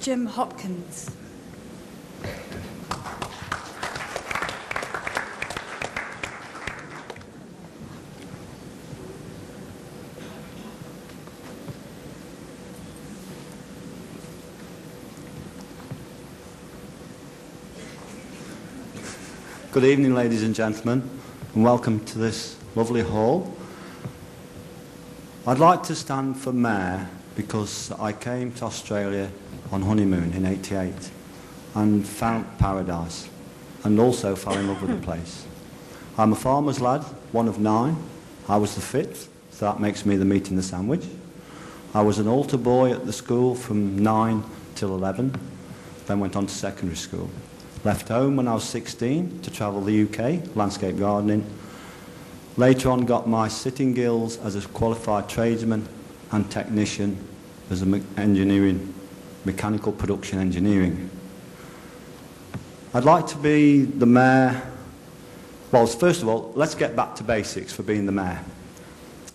Jim Hopkins. Good evening, ladies and gentlemen, and welcome to this lovely hall. I'd like to stand for Mayor because I came to Australia on honeymoon in '88 and found paradise and also fell in love with the place. I'm a farmer's lad, one of 9. I was the 5th, so that makes me the meat in the sandwich. I was an altar boy at the school from 9 till 11, then went on to secondary school. Left home when I was 16 to travel the UK, landscape gardening. Later on got my sitting gills as a qualified tradesman and technician as a mechanical production engineering. I'd like to be the mayor. Well, first of all, let's get back to basics for being the mayor.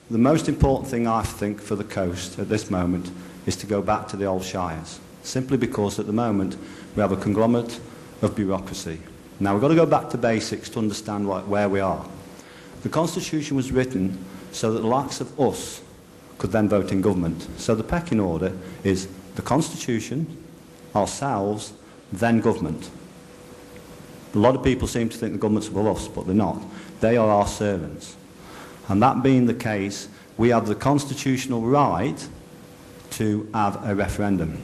The most important thing I think for the coast at this moment is to go back to the old shires, simply because at the moment we have a conglomerate of bureaucracy. Now we've got to go back to basics to understand where we are. The Constitution was written so that the likes of us could then vote in government. So the pecking order is the Constitution, ourselves, then government. A lot of people seem to think the government's above us, but they're not. They are our servants. And that being the case, we have the constitutional right to have a referendum.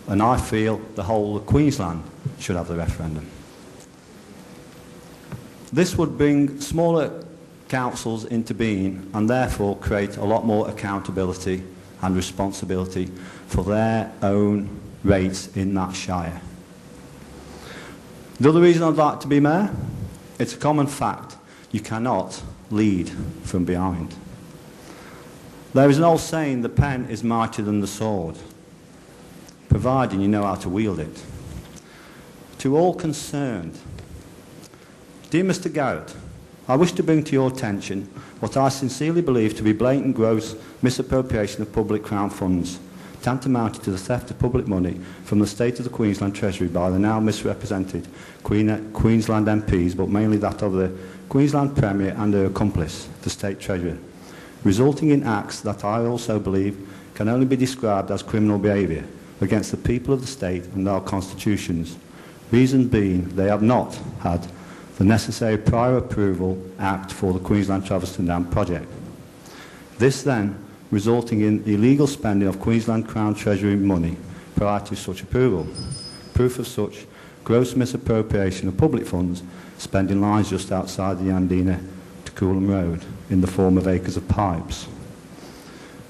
And I feel the whole of Queensland should have the referendum. This would bring smaller councils into being and therefore create a lot more accountability and responsibility for their own rates in that shire. The other reason I'd like to be mayor, it's a common fact, you cannot lead from behind. There is an old saying, the pen is mightier than the sword, providing you know how to wield it. To all concerned, dear Mr. Garrett, I wish to bring to your attention what I sincerely believe to be blatant gross misappropriation of public Crown funds, tantamounted to the theft of public money from the state of the Queensland Treasury by the now misrepresented Queensland MPs, but mainly that of the Queensland Premier and her accomplice, the State Treasurer, resulting in acts that I also believe can only be described as criminal behaviour against the people of the state and our constitutions. Reason being, they have not had the necessary prior approval act for the Queensland Traverston Dam project. This then resulting in illegal spending of Queensland Crown Treasury money prior to such approval. Proof of such gross misappropriation of public funds spending lies just outside the Yandina to Coolham Road in the form of acres of pipes.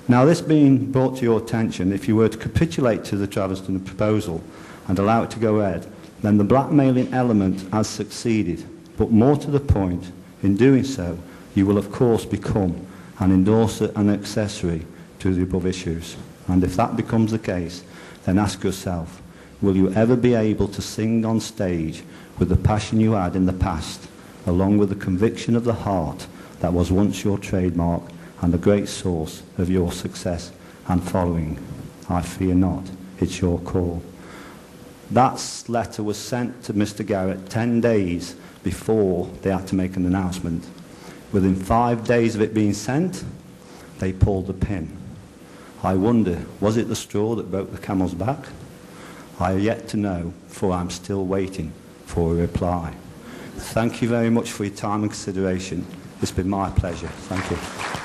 Now, this being brought to your attention, if you were to capitulate to the Traverston proposal and allow it to go ahead, then the blackmailing element has succeeded. But more to the point, in doing so, you will of course become an endorser and accessory to the above issues. And if that becomes the case, then ask yourself, will you ever be able to sing on stage with the passion you had in the past, along with the conviction of the heart that was once your trademark and a great source of your success and following? I fear not. It's your call. That letter was sent to Mr. Garrett 10 days before they had to make an announcement. Within 5 days of it being sent, they pulled the pin. I wonder, was it the straw that broke the camel's back? I have yet to know, for I'm still waiting for a reply. Thank you very much for your time and consideration. It's been my pleasure. Thank you.